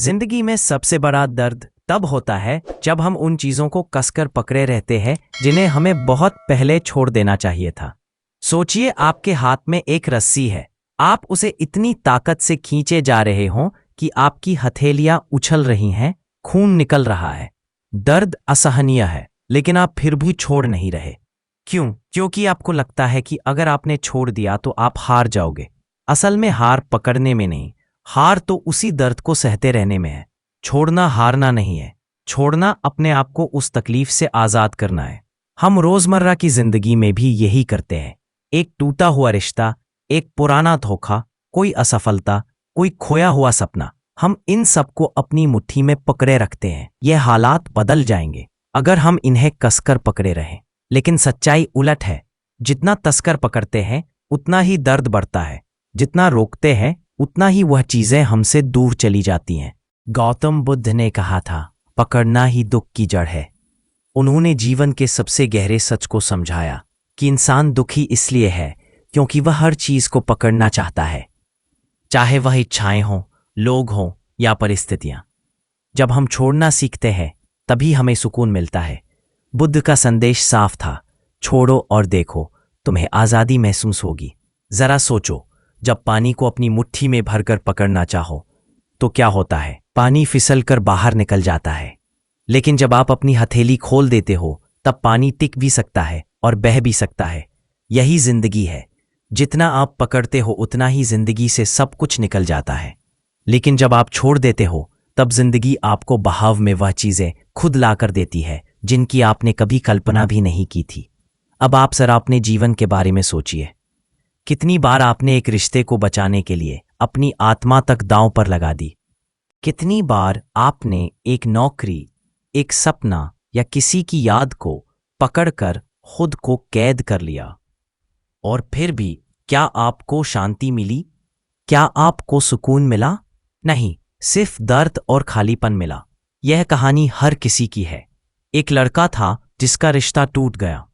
जिंदगी में सबसे बड़ा दर्द तब होता है जब हम उन चीजों को कसकर पकड़े रहते हैं जिन्हें हमें बहुत पहले छोड़ देना चाहिए था। सोचिए, आपके हाथ में एक रस्सी है। आप उसे इतनी ताकत से खींचे जा रहे हों कि आपकी हथेलियां उछल रही हैं, खून निकल रहा है। दर्द असहनीय है, लेकिन आप फिर भी छोड़ नहीं रहे। क्यों? क्योंकि आपको लगता है कि अगर आपने छोड़ दिया तो आप हार जाओगे। असल में हार पकड़ने में नहीं, हार तो उसी दर्द को सहते रहने में है। छोड़ना हारना नहीं है, छोड़ना अपने आप को उस तकलीफ से आजाद करना है। हम रोजमर्रा की जिंदगी में भी यही करते हैं। एक टूटा हुआ रिश्ता, एक पुराना धोखा, कोई असफलता, कोई खोया हुआ सपना, हम इन सबको अपनी मुट्ठी में पकड़े रखते हैं। यह हालात बदल जाएंगे अगर हम इन्हें कसकर पकड़े रहें। लेकिन सच्चाई उलट है। जितना कसकर पकड़ते हैं उतना ही दर्द बढ़ता है, जितना रोकते हैं उतना ही वह चीजें हमसे दूर चली जाती हैं। गौतम बुद्ध ने कहा था, पकड़ना ही दुख की जड़ है। उन्होंने जीवन के सबसे गहरे सच को समझाया कि इंसान दुखी इसलिए है क्योंकि वह हर चीज को पकड़ना चाहता है, चाहे वह इच्छाएं हों, लोग हों या परिस्थितियां। जब हम छोड़ना सीखते हैं तभी हमें सुकून मिलता है। बुद्ध का संदेश साफ था, छोड़ो और देखो, तुम्हें आजादी महसूस होगी। जरा सोचो, जब पानी को अपनी मुट्ठी में भरकर पकड़ना चाहो तो क्या होता है? पानी फिसलकर बाहर निकल जाता है। लेकिन जब आप अपनी हथेली खोल देते हो तब पानी टिक भी सकता है और बह भी सकता है। यही जिंदगी है। जितना आप पकड़ते हो उतना ही जिंदगी से सब कुछ निकल जाता है। लेकिन जब आप छोड़ देते हो तब जिंदगी आपको बहाव में वह चीजें खुद लाकर देती है जिनकी आपने कभी कल्पना भी नहीं की थी। अब आप जरा अपने जीवन के बारे में सोचिए। कितनी बार आपने एक रिश्ते को बचाने के लिए अपनी आत्मा तक दांव पर लगा दी? कितनी बार आपने एक नौकरी, एक सपना या किसी की याद को पकड़कर खुद को कैद कर लिया? और फिर भी क्या आपको शांति मिली? क्या आपको सुकून मिला? नहीं, सिर्फ दर्द और खालीपन मिला। यह कहानी हर किसी की है। एक लड़का था जिसका रिश्ता टूट गया।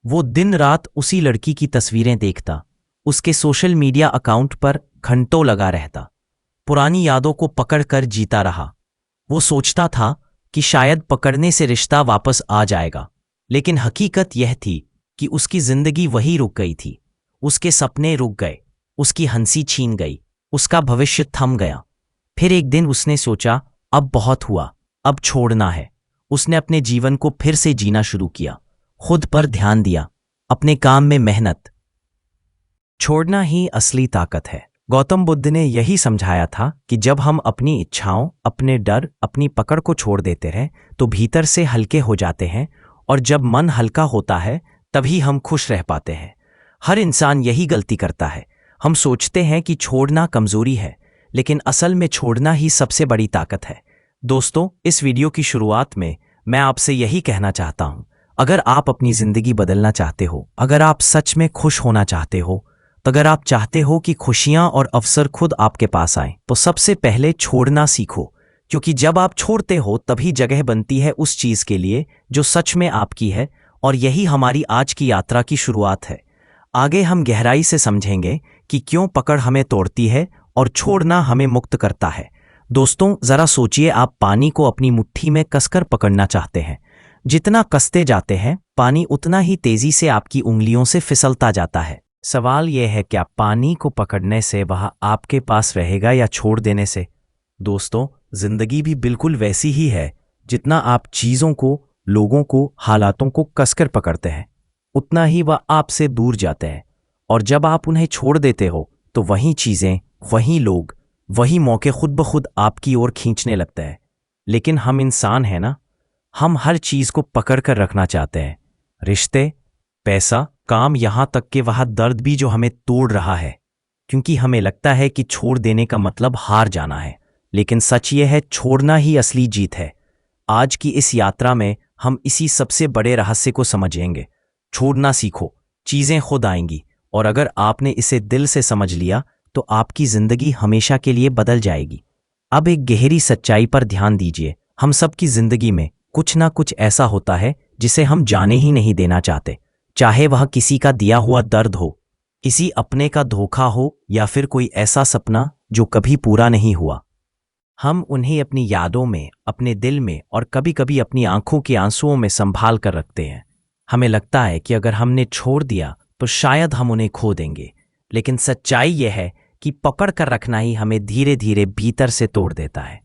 वो दिन रात उसी लड़की की तस्वीरें देखता, उसके सोशल मीडिया अकाउंट पर घंटों लगा रहता, पुरानी यादों को पकड़कर जीता रहा। वो सोचता था कि शायद पकड़ने से रिश्ता वापस आ जाएगा, लेकिन हकीकत यह थी कि उसकी जिंदगी वही रुक गई थी। उसके सपने रुक गए, उसकी हंसी छीन गई, उसका भविष्य थम गया। फिर एक दिन उसने सोचा, अब बहुत हुआ, अब छोड़ना है। उसने अपने जीवन को फिर से जीना शुरू किया, खुद पर ध्यान दिया, अपने काम में मेहनत। छोड़ना ही असली ताकत है। गौतम बुद्ध ने यही समझाया था कि जब हम अपनी इच्छाओं, अपने डर, अपनी पकड़ को छोड़ देते हैं तो भीतर से हल्के हो जाते हैं, और जब मन हल्का होता है तभी हम खुश रह पाते हैं। हर इंसान यही गलती करता है। हम सोचते हैं कि छोड़ना कमजोरी है, लेकिन असल में छोड़ना ही सबसे बड़ी ताकत है। दोस्तों, इस वीडियो की शुरुआत में मैं आपसे यही कहना चाहता हूं, अगर आप अपनी जिंदगी बदलना चाहते हो, अगर आप सच में खुश होना चाहते हो, तो अगर आप चाहते हो कि खुशियां और अवसर खुद आपके पास आएं, तो सबसे पहले छोड़ना सीखो। क्योंकि जब आप छोड़ते हो तभी जगह बनती है उस चीज के लिए जो सच में आपकी है। और यही हमारी आज की यात्रा की शुरुआत है। आगे हम गहराई से समझेंगे कि क्यों पकड़ हमें तोड़ती है और छोड़ना हमें मुक्त करता है। दोस्तों, जरा सोचिए, आप पानी को अपनी मुट्ठी में कसकर पकड़ना चाहते हैं। जितना कसते जाते हैं पानी उतना ही तेजी से आपकी उंगलियों से फिसलता जाता है। सवाल यह है, क्या पानी को पकड़ने से वह आपके पास रहेगा या छोड़ देने से? दोस्तों, जिंदगी भी बिल्कुल वैसी ही है। जितना आप चीजों को, लोगों को, हालातों को कसकर पकड़ते हैं उतना ही वह आपसे दूर जाते हैं। और जब आप उन्हें छोड़ देते हो तो वही चीजें, वही लोग, वही मौके खुद ब खुद आपकी ओर खींचने लगते हैं। लेकिन हम इंसान हैं ना, हम हर चीज को पकड़ कर रखना चाहते हैं। रिश्ते, पैसा, काम, यहां तक कि वह दर्द भी जो हमें तोड़ रहा है। क्योंकि हमें लगता है कि छोड़ देने का मतलब हार जाना है। लेकिन सच यह है, छोड़ना ही असली जीत है। आज की इस यात्रा में हम इसी सबसे बड़े रहस्य को समझेंगे। छोड़ना सीखो, चीजें खुद आएंगी। और अगर आपने इसे दिल से समझ लिया तो आपकी जिंदगी हमेशा के लिए बदल जाएगी। अब एक गहरी सच्चाई पर ध्यान दीजिए। हम सबकी जिंदगी में कुछ ना कुछ ऐसा होता है जिसे हम जाने ही नहीं देना चाहते। चाहे वह किसी का दिया हुआ दर्द हो, किसी अपने का धोखा हो, या फिर कोई ऐसा सपना जो कभी पूरा नहीं हुआ। हम उन्हें अपनी यादों में, अपने दिल में और कभी-कभी अपनी आंखों के आंसुओं में संभाल कर रखते हैं। हमें लगता है कि अगर हमने छोड़ दिया तो शायद हम उन्हें खो देंगे, लेकिन सच्चाई यह है कि पकड़ कर रखना ही हमें धीरे धीरे भीतर से तोड़ देता है।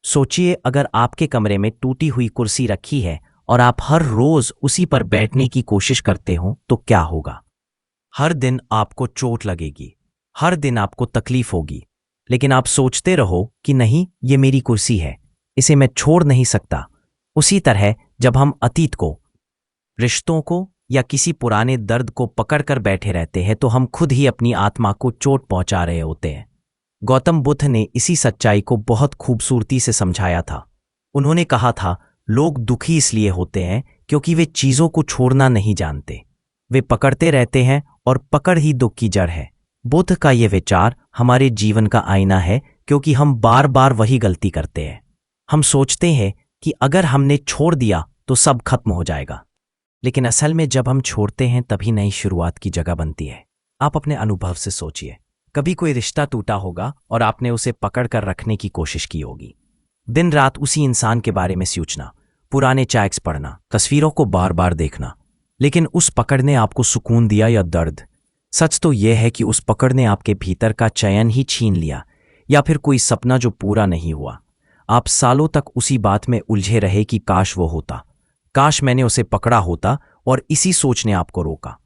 सोचिए, अगर आपके कमरे में टूटी हुई कुर्सी रखी है और आप हर रोज उसी पर बैठने की कोशिश करते हो तो क्या होगा? हर दिन आपको चोट लगेगी, हर दिन आपको तकलीफ होगी, लेकिन आप सोचते रहो कि नहीं, ये मेरी कुर्सी है, इसे मैं छोड़ नहीं सकता। उसी तरह जब हम अतीत को, रिश्तों को या किसी पुराने दर्द को पकड़कर बैठे रहते हैं तो हम खुद ही अपनी आत्मा को चोट पहुंचा रहे होते हैं। गौतम बुद्ध ने इसी सच्चाई को बहुत खूबसूरती से समझाया था। उन्होंने कहा था, लोग दुखी इसलिए होते हैं क्योंकि वे चीजों को छोड़ना नहीं जानते। वे पकड़ते रहते हैं और पकड़ ही दुख की जड़ है। बुद्ध का यह विचार हमारे जीवन का आईना है, क्योंकि हम बार बार वही गलती करते हैं। हम सोचते हैं कि अगर हमने छोड़ दिया तो सब खत्म हो जाएगा, लेकिन असल में जब हम छोड़ते हैं तभी नई शुरुआत की जगह बनती है। आप अपने अनुभव से सोचिए, कभी कोई रिश्ता टूटा होगा और आपने उसे पकड़ कर रखने की कोशिश की होगी। दिन रात उसी इंसान के बारे में सोचना, पुराने चैट्स पढ़ना, तस्वीरों को बार बार देखना, लेकिन उस पकड़ ने आपको सुकून दिया या दर्द? सच तो यह है कि उस पकड़ ने आपके भीतर का चैन ही छीन लिया, या फिर कोई सपना जो पूरा नहीं हुआ। आप सालों तक उसी बात में उलझे रहे कि काश वो होता, काश मैंने उसे पकड़ा होता, और इसी सोच ने आपको रोका,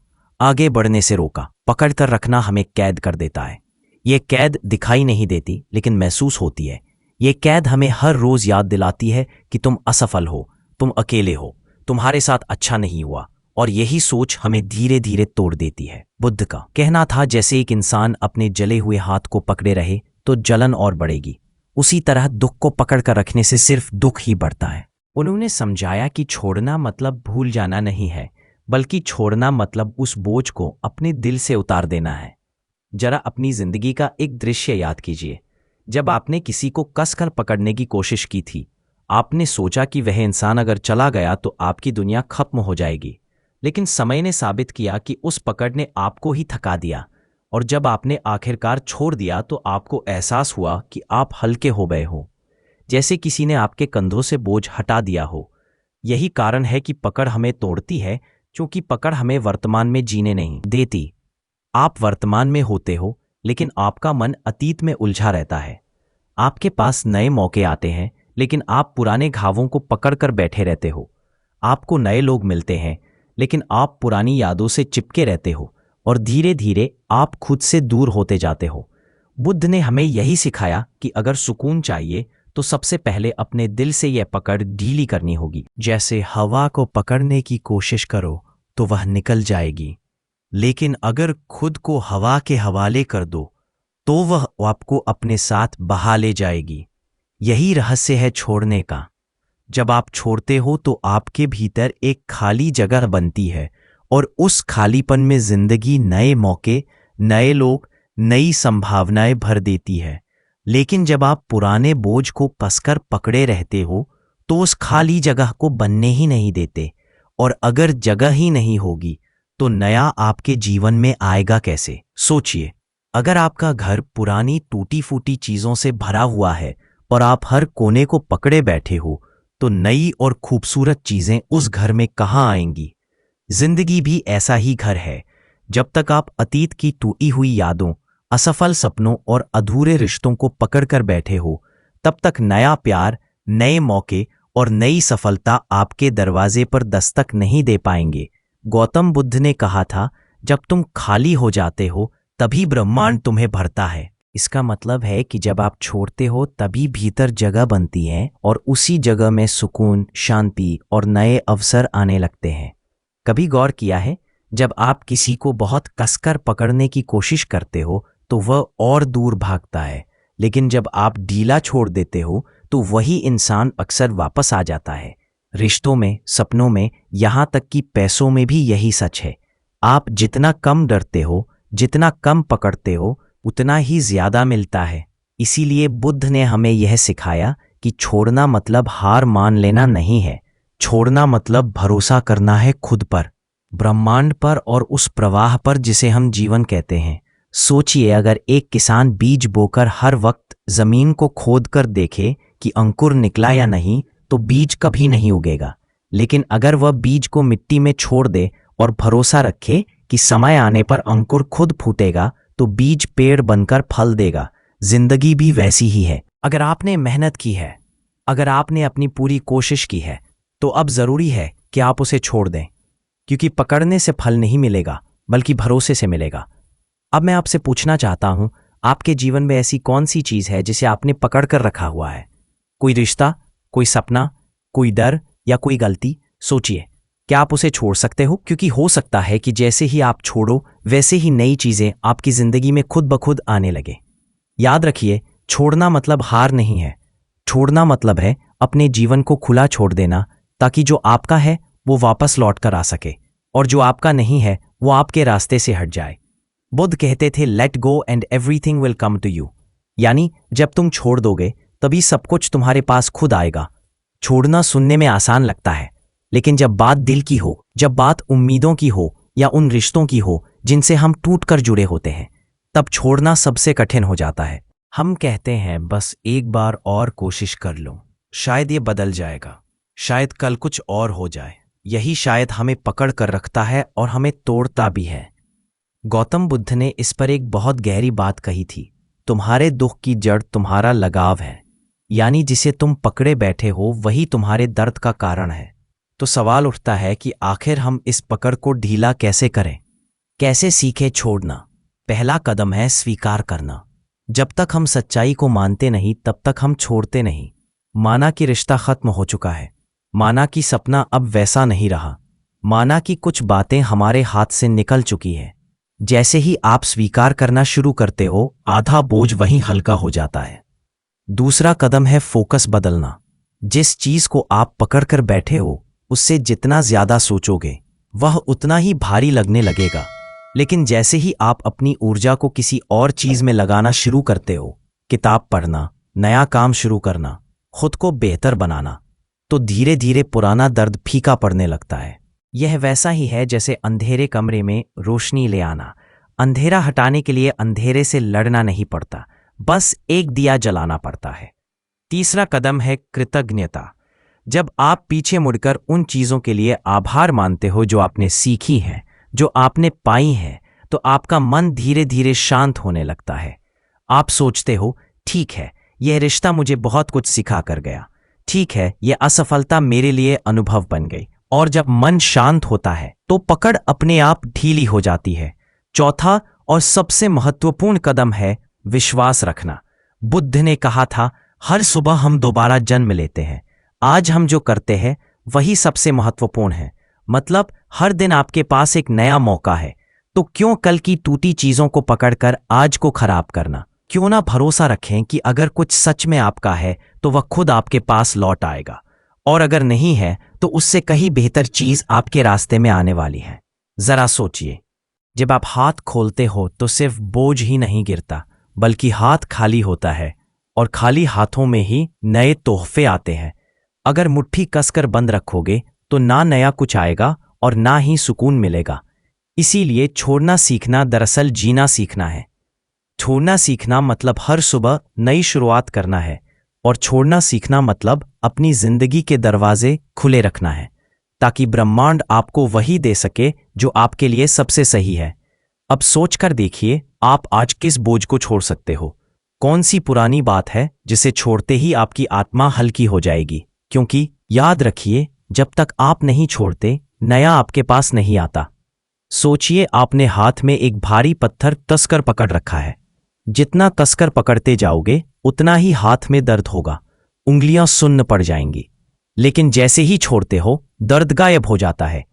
आगे बढ़ने से रोका। पकड़ कर रखना हमें कैद कर देता है। ये कैद दिखाई नहीं देती, लेकिन महसूस होती है। ये कैद हमें हर रोज याद दिलाती है कि तुम असफल हो, तुम अकेले हो, तुम्हारे साथ अच्छा नहीं हुआ, और यही सोच हमें धीरे धीरे तोड़ देती है। बुद्ध का कहना था, जैसे एक इंसान अपने जले हुए हाथ को पकड़े रहे तो जलन और बढ़ेगी, उसी तरह दुख को पकड़ कर रखने से सिर्फ दुख ही बढ़ता है। उन्होंने समझाया कि छोड़ना मतलब भूल जाना नहीं है, बल्कि छोड़ना मतलब उस बोझ को अपने दिल से उतार देना है। जरा अपनी जिंदगी का एक दृश्य याद कीजिए। जब आपने किसी को कसकर पकड़ने की कोशिश की थी, आपने सोचा कि वह इंसान अगर चला गया तो आपकी दुनिया खत्म हो जाएगी, लेकिन समय ने साबित किया कि उस पकड़ ने आपको ही थका दिया, और जब आपने आखिरकार छोड़ दिया तो आपको एहसास हुआ कि आप हल्के हो गए हो, जैसे किसी ने आपके कंधों से बोझ हटा दिया हो। यही कारण है कि पकड़ हमें तोड़ती है, क्योंकि पकड़ हमें वर्तमान में जीने नहीं देती। आप वर्तमान में होते हो, लेकिन आपका मन अतीत में उलझा रहता है। आपके पास नए मौके आते हैं, लेकिन आप पुराने घावों को पकड़कर बैठे रहते हो। आपको नए लोग मिलते हैं, लेकिन आप पुरानी यादों से चिपके रहते हो, और धीरे धीरे आप खुद से दूर होते जाते हो। बुद्ध ने हमें यही सिखाया कि अगर सुकून चाहिए तो सबसे पहले अपने दिल से यह पकड़ ढीली करनी होगी। जैसे हवा को पकड़ने की कोशिश करो तो वह निकल जाएगी, लेकिन अगर खुद को हवा के हवाले कर दो तो वह आपको अपने साथ बहा ले जाएगी। यही रहस्य है छोड़ने का। जब आप छोड़ते हो तो आपके भीतर एक खाली जगह बनती है, और उस खालीपन में जिंदगी नए मौके, नए लोग, नई संभावनाएं भर देती है। लेकिन जब आप पुराने बोझ को कसकर पकड़े रहते हो तो उस खाली जगह को बनने ही नहीं देते, और अगर जगह ही नहीं होगी तो नया आपके जीवन में आएगा कैसे? सोचिए, अगर आपका घर पुरानी टूटी फूटी चीजों से भरा हुआ है और आप हर कोने को पकड़े बैठे हो, तो नई और खूबसूरत चीजें उस घर में कहाँ आएंगी? जिंदगी भी ऐसा ही घर है। जब तक आप अतीत की टूटी हुई यादों, असफल सपनों और अधूरे रिश्तों को पकड़कर बैठे हो, तब तक नया प्यार, नए मौके और नई सफलता आपके दरवाजे पर दस्तक नहीं दे पाएंगे। गौतम बुद्ध ने कहा था, जब तुम खाली हो जाते हो तभी ब्रह्मांड तुम्हें भरता है। इसका मतलब है कि जब आप छोड़ते हो तभी भीतर जगह बनती है, और उसी जगह में सुकून, शांति और नए अवसर आने लगते हैं। कभी गौर किया है, जब आप किसी को बहुत कसकर पकड़ने की कोशिश करते हो तो वह और दूर भागता है, लेकिन जब आप ढीला छोड़ देते हो तो वही इंसान अक्सर वापस आ जाता है। रिश्तों में, सपनों में, यहाँ तक कि पैसों में भी यही सच है। आप जितना कम डरते हो, जितना कम पकड़ते हो, उतना ही ज्यादा मिलता है। इसीलिए बुद्ध ने हमें यह सिखाया कि छोड़ना मतलब हार मान लेना नहीं है। छोड़ना मतलब भरोसा करना है खुद पर, ब्रह्मांड पर और उस प्रवाह पर जिसे हम जीवन कहते हैं। सोचिए, अगर एक किसान बीज बोकर हर वक्त जमीन को खोद कर देखे कि अंकुर निकला या नहीं, तो बीज कभी नहीं उगेगा। लेकिन अगर वह बीज को मिट्टी में छोड़ दे और भरोसा रखे कि समय आने पर अंकुर खुद फूटेगा, तो बीज पेड़ बनकर फल देगा। जिंदगी भी वैसी ही है। अगर आपने मेहनत की है, अगर आपने अपनी पूरी कोशिश की है, तो अब जरूरी है कि आप उसे छोड़ दें, क्योंकि पकड़ने से फल नहीं मिलेगा, बल्कि भरोसे से मिलेगा। अब मैं आपसे पूछना चाहता हूं, आपके जीवन में ऐसी कौन सी चीज है जिसे आपने पकड़ कर रखा हुआ है? कोई रिश्ता, कोई सपना, कोई डर या कोई गलती? सोचिए, क्या आप उसे छोड़ सकते हो? क्योंकि हो सकता है कि जैसे ही आप छोड़ो, वैसे ही नई चीजें आपकी जिंदगी में खुद ब खुद आने लगे। याद रखिए, छोड़ना मतलब हार नहीं है। छोड़ना मतलब है अपने जीवन को खुला छोड़ देना, ताकि जो आपका है वो वापस लौट कर आ सके, और जो आपका नहीं है वो आपके रास्ते से हट जाए। बुद्ध कहते थे, let go and everything will come to you. यानी जब तुम छोड़ दोगे तभी सब कुछ तुम्हारे पास खुद आएगा। छोड़ना सुनने में आसान लगता है, लेकिन जब बात दिल की हो, जब बात उम्मीदों की हो या उन रिश्तों की हो जिनसे हम टूटकर जुड़े होते हैं, तब छोड़ना सबसे कठिन हो जाता है। हम कहते हैं, बस एक बार और कोशिश कर लो, शायद ये बदल जाएगा, शायद कल कुछ और हो जाए। यही शायद हमें पकड़ कर रखता है और हमें तोड़ता भी है। गौतम बुद्ध ने इस पर एक बहुत गहरी बात कही थी, तुम्हारे दुख की जड़ तुम्हारा लगाव है। यानी जिसे तुम पकड़े बैठे हो वही तुम्हारे दर्द का कारण है। तो सवाल उठता है कि आखिर हम इस पकड़ को ढीला कैसे करें, कैसे सीखें छोड़ना? पहला कदम है स्वीकार करना। जब तक हम सच्चाई को मानते नहीं, तब तक हम छोड़ते नहीं। माना कि रिश्ता खत्म हो चुका है, माना कि सपना अब वैसा नहीं रहा, माना कि कुछ बातें हमारे हाथ से निकल चुकी है। जैसे ही आप स्वीकार करना शुरू करते हो, आधा बोझ वहीं हल्का हो जाता है। दूसरा कदम है फोकस बदलना। जिस चीज को आप पकड़कर बैठे हो, उससे जितना ज्यादा सोचोगे वह उतना ही भारी लगने लगेगा। लेकिन जैसे ही आप अपनी ऊर्जा को किसी और चीज में लगाना शुरू करते हो, किताब पढ़ना, नया काम शुरू करना, खुद को बेहतर बनाना, तो धीरे धीरे पुराना दर्द फीका पड़ने लगता है। यह वैसा ही है जैसे अंधेरे कमरे में रोशनी ले आना। अंधेरा हटाने के लिए अंधेरे से लड़ना नहीं पड़ता, बस एक दिया जलाना पड़ता है। तीसरा कदम है कृतज्ञता। जब आप पीछे मुड़कर उन चीजों के लिए आभार मानते हो जो आपने सीखी हैं, जो आपने पाई हैं, तो आपका मन धीरे धीरे शांत होने लगता है। आप सोचते हो, ठीक है, यह रिश्ता मुझे बहुत कुछ सिखा कर गया, ठीक है, यह असफलता मेरे लिए अनुभव बन गई। और जब मन शांत होता है तो पकड़ अपने आप ढीली हो जाती है। चौथा और सबसे महत्वपूर्ण कदम है विश्वास रखना। बुद्ध ने कहा था, हर सुबह हम दोबारा जन्म लेते हैं। आज हम जो करते हैं वही सबसे महत्वपूर्ण है। मतलब हर दिन आपके पास एक नया मौका है, तो क्यों कल की टूटी चीजों को पकड़कर आज को खराब करना? क्यों ना भरोसा रखें कि अगर कुछ सच में आपका है तो वह खुद आपके पास लौट आएगा, और अगर नहीं है तो उससे कहीं बेहतर चीज आपके रास्ते में आने वाली है। जरा सोचिए, जब आप हाथ खोलते हो तो सिर्फ बोझ ही नहीं गिरता, बल्कि हाथ खाली होता है, और खाली हाथों में ही नए तोहफे आते हैं। अगर मुट्ठी कसकर बंद रखोगे तो ना नया कुछ आएगा और ना ही सुकून मिलेगा। इसीलिए छोड़ना सीखना दरअसल जीना सीखना है। छोड़ना सीखना मतलब हर सुबह नई शुरुआत करना है, और छोड़ना सीखना मतलब अपनी जिंदगी के दरवाजे खुले रखना है, ताकि ब्रह्मांड आपको वही दे सके जो आपके लिए सबसे सही है। अब सोचकर देखिए, आप आज किस बोझ को छोड़ सकते हो? कौन सी पुरानी बात है जिसे छोड़ते ही आपकी आत्मा हल्की हो जाएगी? क्योंकि याद रखिए, जब तक आप नहीं छोड़ते, नया आपके पास नहीं आता। सोचिए, आपने हाथ में एक भारी पत्थर कसकर पकड़ रखा है। जितना कसकर पकड़ते जाओगे उतना ही हाथ में दर्द होगा, उंगलियां सुन्न पड़ जाएंगी। लेकिन जैसे ही छोड़ते हो, दर्द गायब हो जाता है।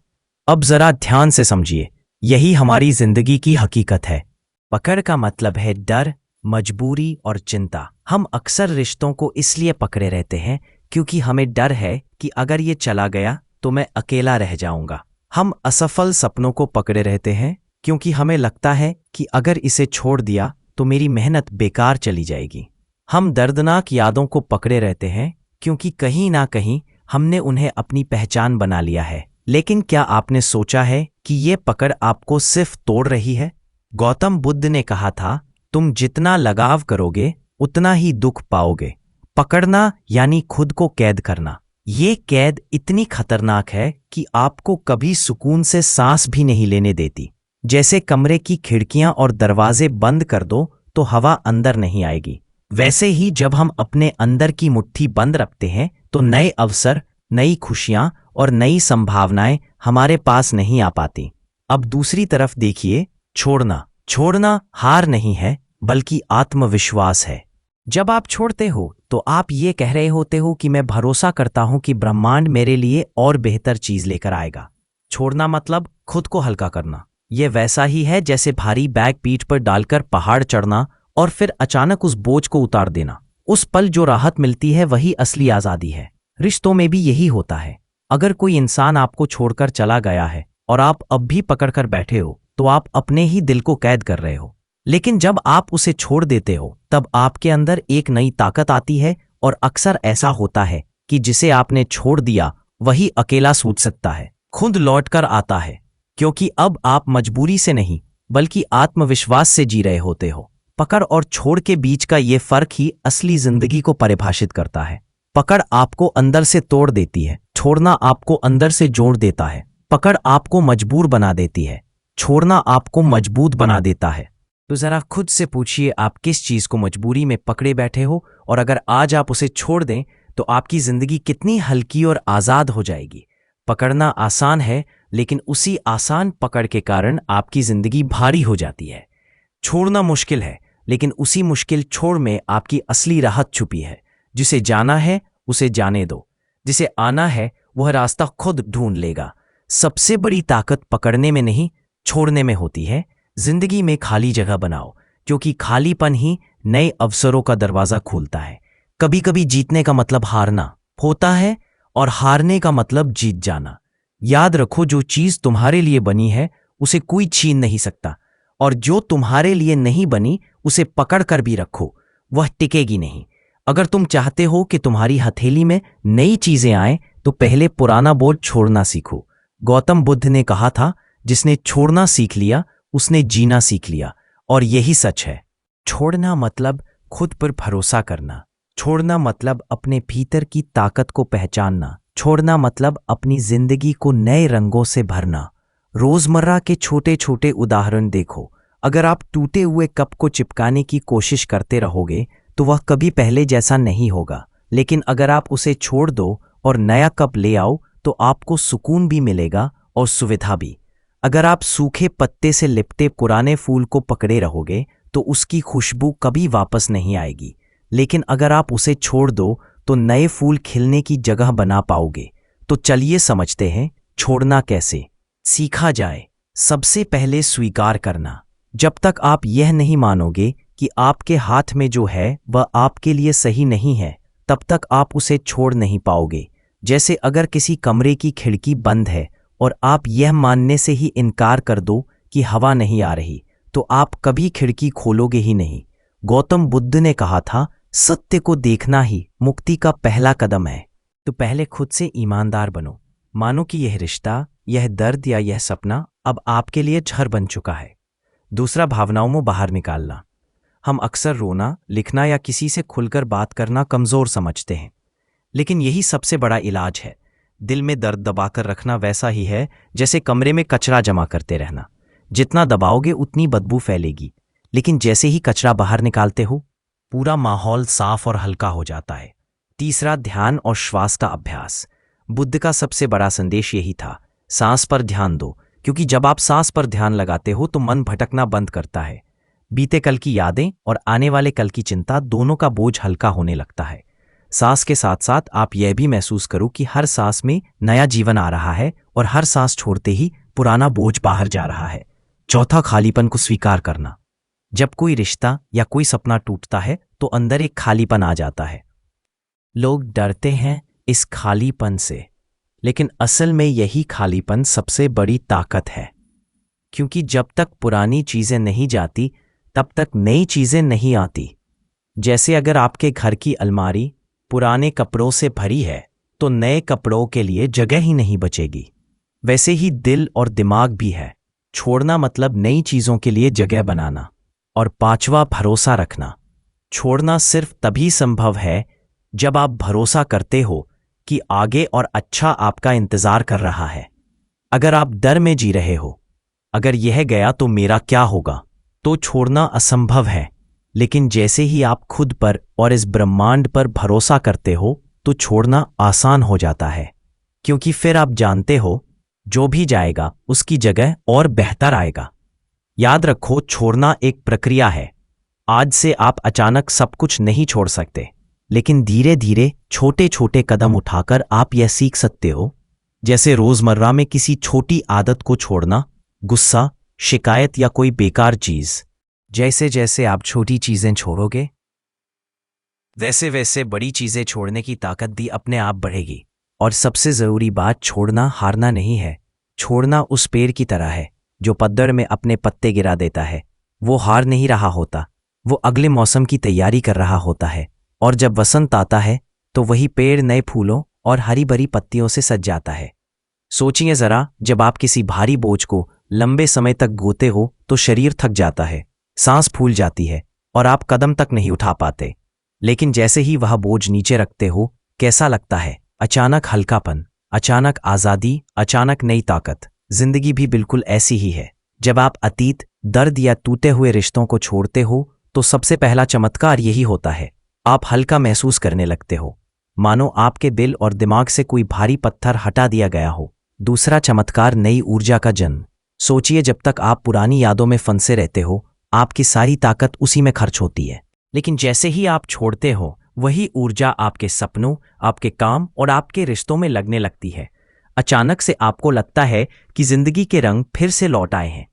अब जरा ध्यान से समझिए, यही हमारी जिंदगी की हकीकत है। पकड़ का मतलब है डर, मजबूरी और चिंता। हम अक्सर रिश्तों को इसलिए पकड़े रहते हैं क्योंकि हमें डर है कि अगर ये चला गया तो मैं अकेला रह जाऊंगा। हम असफल सपनों को पकड़े रहते हैं क्योंकि हमें लगता है कि अगर इसे छोड़ दिया तो मेरी मेहनत बेकार चली जाएगी। हम दर्दनाक यादों को पकड़े रहते हैं क्योंकि कहीं ना कहीं हमने उन्हें अपनी पहचान बना लिया है। लेकिन क्या आपने सोचा है कि ये पकड़ आपको सिर्फ तोड़ रही है? गौतम बुद्ध ने कहा था, तुम जितना लगाव करोगे उतना ही दुख पाओगे। पकड़ना यानी खुद को कैद करना। ये कैद इतनी खतरनाक है कि आपको कभी सुकून से सांस भी नहीं लेने देती। जैसे कमरे की खिड़कियां और दरवाजे बंद कर दो तो हवा अंदर नहीं आएगी, वैसे ही जब हम अपने अंदर की मुट्ठी बंद रखते हैं तो नए अवसर, नई खुशियां और नई संभावनाएं हमारे पास नहीं आ पाती। अब दूसरी तरफ देखिए, छोड़ना हार नहीं है बल्कि आत्मविश्वास है। जब आप छोड़ते हो तो आप ये कह रहे होते हो कि मैं भरोसा करता हूं कि ब्रह्मांड मेरे लिए और बेहतर चीज लेकर आएगा। छोड़ना मतलब खुद को हल्का करना। यह वैसा ही है जैसे भारी बैग पीठ पर डालकर पहाड़ चढ़ना और फिर अचानक उस बोझ को उतार देना। उस पल जो राहत मिलती है वही असली आजादी है। रिश्तों में भी यही होता है। अगर कोई इंसान आपको छोड़कर चला गया है और आप अब भी पकड़कर बैठे हो तो आप अपने ही दिल को कैद कर रहे हो। लेकिन जब आप उसे छोड़ देते हो तब आपके अंदर एक नई ताकत आती है और अक्सर ऐसा होता है कि जिसे आपने छोड़ दिया वही अकेला सूझ सकता है, खुद लौटकर आता है, क्योंकि अब आप मजबूरी से नहीं बल्कि आत्मविश्वास से जी रहे होते हो। पकड़ और छोड़ के बीच का ये फर्क ही असली जिंदगी को परिभाषित करता है। पकड़ आपको अंदर से तोड़ देती है, छोड़ना आपको अंदर से जोड़ देता है। पकड़ आपको मजबूर बना देती है, छोड़ना आपको मजबूत बना देता है। तो जरा खुद से पूछिए, आप किस चीज को मजबूरी में पकड़े बैठे हो, और अगर आज आप उसे छोड़ दें तो आपकी जिंदगी कितनी हल्की और आजाद हो जाएगी। पकड़ना आसान है, लेकिन उसी आसान पकड़ के कारण आपकी जिंदगी भारी हो जाती है। छोड़ना मुश्किल है, लेकिन उसी मुश्किल छोड़ में आपकी असली राहत छुपी है। जिसे जाना है उसे जाने दो, जिसे आना है वह रास्ता खुद ढूंढ लेगा। सबसे बड़ी ताकत पकड़ने में नहीं, छोड़ने में होती है। जिंदगी में खाली जगह बनाओ, क्योंकि खालीपन ही नए अवसरों का दरवाजा खोलता है। कभी कभी जीतने का मतलब हारना होता है और हारने का मतलब जीत जाना। याद रखो, जो चीज तुम्हारे लिए बनी है उसे कोई छीन नहीं सकता, और जो तुम्हारे लिए नहीं बनी उसे पकड़ कर भी रखो, वह टिकेगी नहीं। अगर तुम चाहते हो कि तुम्हारी हथेली में नई चीजें आए तो पहले पुराना बोझ छोड़ना सीखो। गौतम बुद्ध ने कहा था, जिसने छोड़ना सीख लिया उसने जीना सीख लिया, और यही सच है। छोड़ना मतलब खुद पर भरोसा करना। छोड़ना मतलब अपने भीतर की ताकत को पहचानना। छोड़ना मतलब अपनी जिंदगी को नए रंगों से भरना। रोजमर्रा के छोटे छोटे उदाहरण देखो। अगर आप टूटे हुए कप को चिपकाने की कोशिश करते रहोगे तो वह कभी पहले जैसा नहीं होगा, लेकिन अगर आप उसे छोड़ दो और नया कप ले आओ तो आपको सुकून भी मिलेगा और सुविधा भी। अगर आप सूखे पत्ते से लिपटे पुराने फूल को पकड़े रहोगे तो उसकी खुशबू कभी वापस नहीं आएगी, लेकिन अगर आप उसे छोड़ दो तो नए फूल खिलने की जगह बना पाओगे। तो चलिए समझते हैं छोड़ना कैसे सीखा जाए। सबसे पहले स्वीकार करना। जब तक आप यह नहीं मानोगे कि आपके हाथ में जो है वह आपके लिए सही नहीं है, तब तक आप उसे छोड़ नहीं पाओगे। जैसे अगर किसी कमरे की खिड़की बंद है और आप यह मानने से ही इनकार कर दो कि हवा नहीं आ रही, तो आप कभी खिड़की खोलोगे ही नहीं। गौतम बुद्ध ने कहा था, सत्य को देखना ही मुक्ति का पहला कदम है। तो पहले खुद से ईमानदार बनो। मानो कि यह रिश्ता, यह दर्द या यह सपना अब आपके लिए झर बन चुका है। दूसरा, भावनाओं में बाहर निकालना। हम अक्सर रोना, लिखना या किसी से खुलकर बात करना कमजोर समझते हैं, लेकिन यही सबसे बड़ा इलाज है। दिल में दर्द दबाकर रखना वैसा ही है जैसे कमरे में कचरा जमा करते रहना। जितना दबाओगे उतनी बदबू फैलेगी, लेकिन जैसे ही कचरा बाहर निकालते हो पूरा माहौल साफ और हल्का हो जाता है। तीसरा, ध्यान और श्वास का अभ्यास। बुद्ध का सबसे बड़ा संदेश यही था, सांस पर ध्यान दो, क्योंकि जब आप सांस पर ध्यान लगाते हो तो मन भटकना बंद करता है। बीते कल की यादें और आने वाले कल की चिंता दोनों का बोझ हल्का होने लगता है। सांस के साथ साथ आप यह भी महसूस करो कि हर सांस में नया जीवन आ रहा है और हर सांस छोड़ते ही पुराना बोझ बाहर जा रहा है। चौथा, खालीपन को स्वीकार करना। जब कोई रिश्ता या कोई सपना टूटता है तो अंदर एक खालीपन आ जाता है। लोग डरते हैं इस खालीपन से, लेकिन असल में यही खालीपन सबसे बड़ी ताकत है, क्योंकि जब तक पुरानी चीजें नहीं जाती तब तक नई चीजें नहीं आती। जैसे अगर आपके घर की अलमारी पुराने कपड़ों से भरी है तो नए कपड़ों के लिए जगह ही नहीं बचेगी। वैसे ही दिल और दिमाग भी है। छोड़ना मतलब नई चीजों के लिए जगह बनाना। और पांचवा, भरोसा रखना। छोड़ना सिर्फ तभी संभव है जब आप भरोसा करते हो कि आगे और अच्छा आपका इंतजार कर रहा है। अगर आप डर में जी रहे हो, अगर यह गया तो मेरा क्या होगा, तो छोड़ना असंभव है। लेकिन जैसे ही आप खुद पर और इस ब्रह्मांड पर भरोसा करते हो तो छोड़ना आसान हो जाता है, क्योंकि फिर आप जानते हो जो भी जाएगा उसकी जगह और बेहतर आएगा। याद रखो, छोड़ना एक प्रक्रिया है। आज से आप अचानक सब कुछ नहीं छोड़ सकते, लेकिन धीरे धीरे छोटे छोटे कदम उठाकर आप यह सीख सकते हो। जैसे रोजमर्रा में किसी छोटी आदत को छोड़ना, गुस्सा, शिकायत या कोई बेकार चीज। जैसे जैसे आप छोटी चीजें छोड़ोगे, वैसे वैसे बड़ी चीजें छोड़ने की ताकत भी अपने आप बढ़ेगी। और सबसे जरूरी बात, छोड़ना हारना नहीं है। छोड़ना उस पेड़ की तरह है जो पतझड़ में अपने पत्ते गिरा देता है। वो हार नहीं रहा होता, वो अगले मौसम की तैयारी कर रहा होता है। और जब वसंत आता है तो वही पेड़ नए फूलों और हरी भरी पत्तियों से सज जाता है। सोचिए जरा, जब आप किसी भारी बोझ को लंबे समय तक ढोते हो तो शरीर थक जाता है, सांस फूल जाती है और आप कदम तक नहीं उठा पाते। लेकिन जैसे ही वह बोझ नीचे रखते हो, कैसा लगता है? अचानक हल्कापन, अचानक आजादी, अचानक नई ताकत। जिंदगी भी बिल्कुल ऐसी ही है। जब आप अतीत, दर्द या टूटे हुए रिश्तों को छोड़ते हो तो सबसे पहला चमत्कार यही होता है। आप हल्का महसूस करने लगते हो, मानो आपके दिल और दिमाग से कोई भारी पत्थर हटा दिया गया हो। दूसरा चमत्कार, नई ऊर्जा का जन्म। सोचिए, जब तक आप पुरानी यादों में फंसे रहते हो, आपकी सारी ताकत उसी में खर्च होती है। लेकिन जैसे ही आप छोड़ते हो, वही ऊर्जा आपके सपनों, आपके काम और आपके रिश्तों में लगने लगती है। अचानक से आपको लगता है कि जिंदगी के रंग फिर से लौट आए हैं।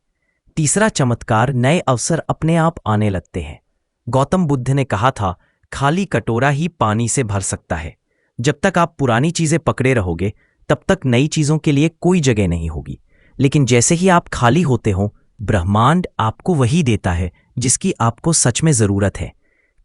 तीसरा चमत्कार, नए अवसर अपने आप आने लगते हैं। गौतम बुद्ध ने कहा था, खाली कटोरा ही पानी से भर सकता है। जब तक आप पुरानी चीजें पकड़े रहोगे, तब तक नई चीजों के लिए कोई जगह नहीं होगी। लेकिन जैसे ही आप खाली होते हो, ब्रह्मांड आपको वही देता है जिसकी आपको सच में जरूरत है।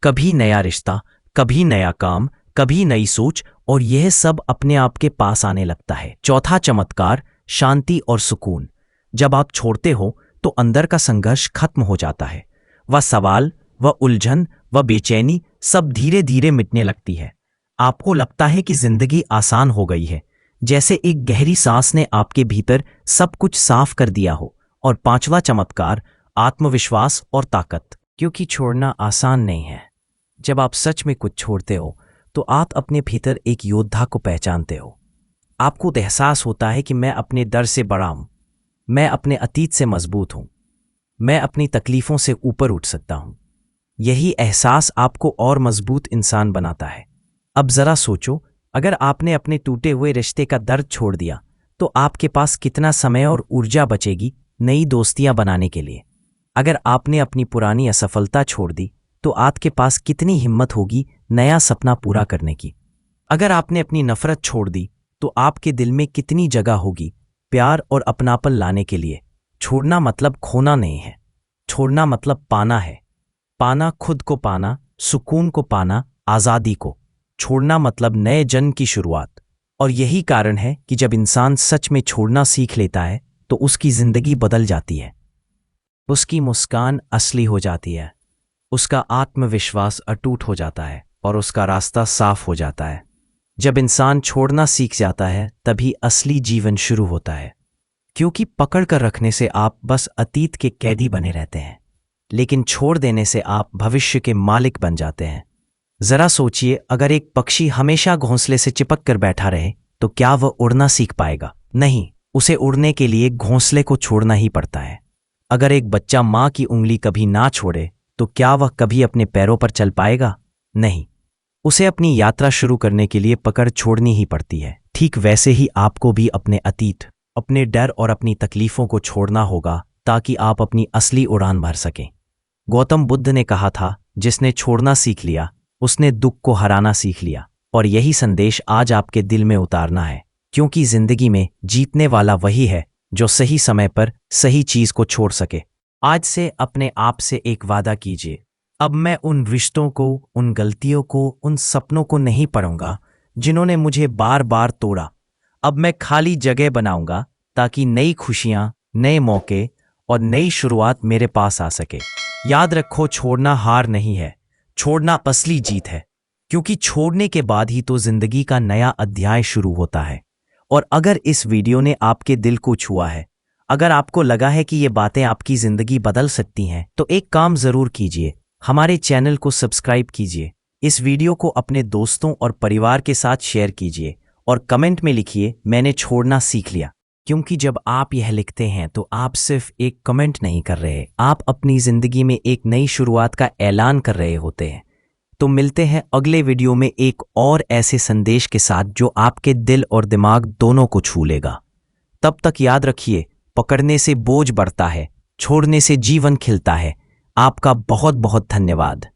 कभी नया रिश्ता, कभी नया काम, कभी नई सोच, और यह सब अपने आप के पास आने लगता है। चौथा चमत्कार, शांति और सुकून। जब आप छोड़ते हो तो अंदर का संघर्ष खत्म हो जाता है। वह सवाल, वह उलझन, वह बेचैनी सब धीरे धीरे मिटने लगती है। आपको लगता है कि जिंदगी आसान हो गई है, जैसे एक गहरी सांस ने आपके भीतर सब कुछ साफ कर दिया हो। और पांचवा चमत्कार, आत्मविश्वास और ताकत। क्योंकि छोड़ना आसान नहीं है। जब आप सच में कुछ छोड़ते हो तो आप अपने भीतर एक योद्धा को पहचानते हो। आपको एहसास होता है कि मैं अपने डर से बड़ा हूं, मैं अपने अतीत से मजबूत हूं, मैं अपनी तकलीफों से ऊपर उठ सकता हूं। यही एहसास आपको और मजबूत इंसान बनाता है। अब जरा सोचो, अगर आपने अपने टूटे हुए रिश्ते का दर्द छोड़ दिया तो आपके पास कितना समय और ऊर्जा बचेगी नई दोस्तियां बनाने के लिए। अगर आपने अपनी पुरानी असफलता छोड़ दी तो आपके पास कितनी हिम्मत होगी नया सपना पूरा करने की। अगर आपने अपनी नफरत छोड़ दी तो आपके दिल में कितनी जगह होगी प्यार और अपनापन लाने के लिए। छोड़ना मतलब खोना नहीं है, छोड़ना मतलब पाना है। पाना खुद को पाना, सुकून को पाना, आजादी को। छोड़ना मतलब नए जन्म की शुरुआत। और यही कारण है कि जब इंसान सच में छोड़ना सीख लेता है तो उसकी जिंदगी बदल जाती है। उसकी मुस्कान असली हो जाती है, उसका आत्मविश्वास अटूट हो जाता है और उसका रास्ता साफ हो जाता है। जब इंसान छोड़ना सीख जाता है तभी असली जीवन शुरू होता है। क्योंकि पकड़ कर रखने से आप बस अतीत के कैदी बने रहते हैं, लेकिन छोड़ देने से आप भविष्य के मालिक बन जाते हैं। जरा सोचिए, अगर एक पक्षी हमेशा घोंसले से चिपक कर बैठा रहे तो क्या वह उड़ना सीख पाएगा? नहीं, उसे उड़ने के लिए घोंसले को छोड़ना ही पड़ता है। अगर एक बच्चा माँ की उंगली कभी ना छोड़े तो क्या वह कभी अपने पैरों पर चल पाएगा? नहीं, उसे अपनी यात्रा शुरू करने के लिए पकड़ छोड़नी ही पड़ती है। ठीक वैसे ही आपको भी अपने अतीत, अपने डर और अपनी तकलीफों को छोड़ना होगा ताकि आप अपनी असली उड़ान भर सकें। गौतम बुद्ध ने कहा था, जिसने छोड़ना सीख लिया उसने दुख को हराना सीख लिया। और यही संदेश आज आपके दिल में उतारना है, क्योंकि जिंदगी में जीतने वाला वही है जो सही समय पर सही चीज को छोड़ सके। आज से अपने आप से एक वादा कीजिए, अब मैं उन रिश्तों को, उन गलतियों को, उन सपनों को नहीं पढ़ूंगा जिन्होंने मुझे बार बार तोड़ा। अब मैं खाली जगह बनाऊंगा ताकि नई खुशियां, नए मौके और नई शुरुआत मेरे पास आ सके। याद रखो, छोड़ना हार नहीं है, छोड़ना असली जीत है, क्योंकि छोड़ने के बाद ही तो जिंदगी का नया अध्याय शुरू होता है। और अगर इस वीडियो ने आपके दिल को छुआ है, अगर आपको लगा है कि ये बातें आपकी जिंदगी बदल सकती हैं, तो एक काम जरूर कीजिए, हमारे चैनल को सब्सक्राइब कीजिए, इस वीडियो को अपने दोस्तों और परिवार के साथ शेयर कीजिए और कमेंट में लिखिए, मैंने छोड़ना सीख लिया। क्योंकि जब आप यह लिखते हैं तो आप सिर्फ एक कमेंट नहीं कर रहे, आप अपनी जिंदगी में एक नई शुरुआत का ऐलान कर रहे होते हैं। तो मिलते हैं अगले वीडियो में एक और ऐसे संदेश के साथ जो आपके दिल और दिमाग दोनों को छू लेगा। तब तक याद रखिए, पकड़ने से बोझ बढ़ता है, छोड़ने से जीवन खिलता है। आपका बहुत बहुत धन्यवाद।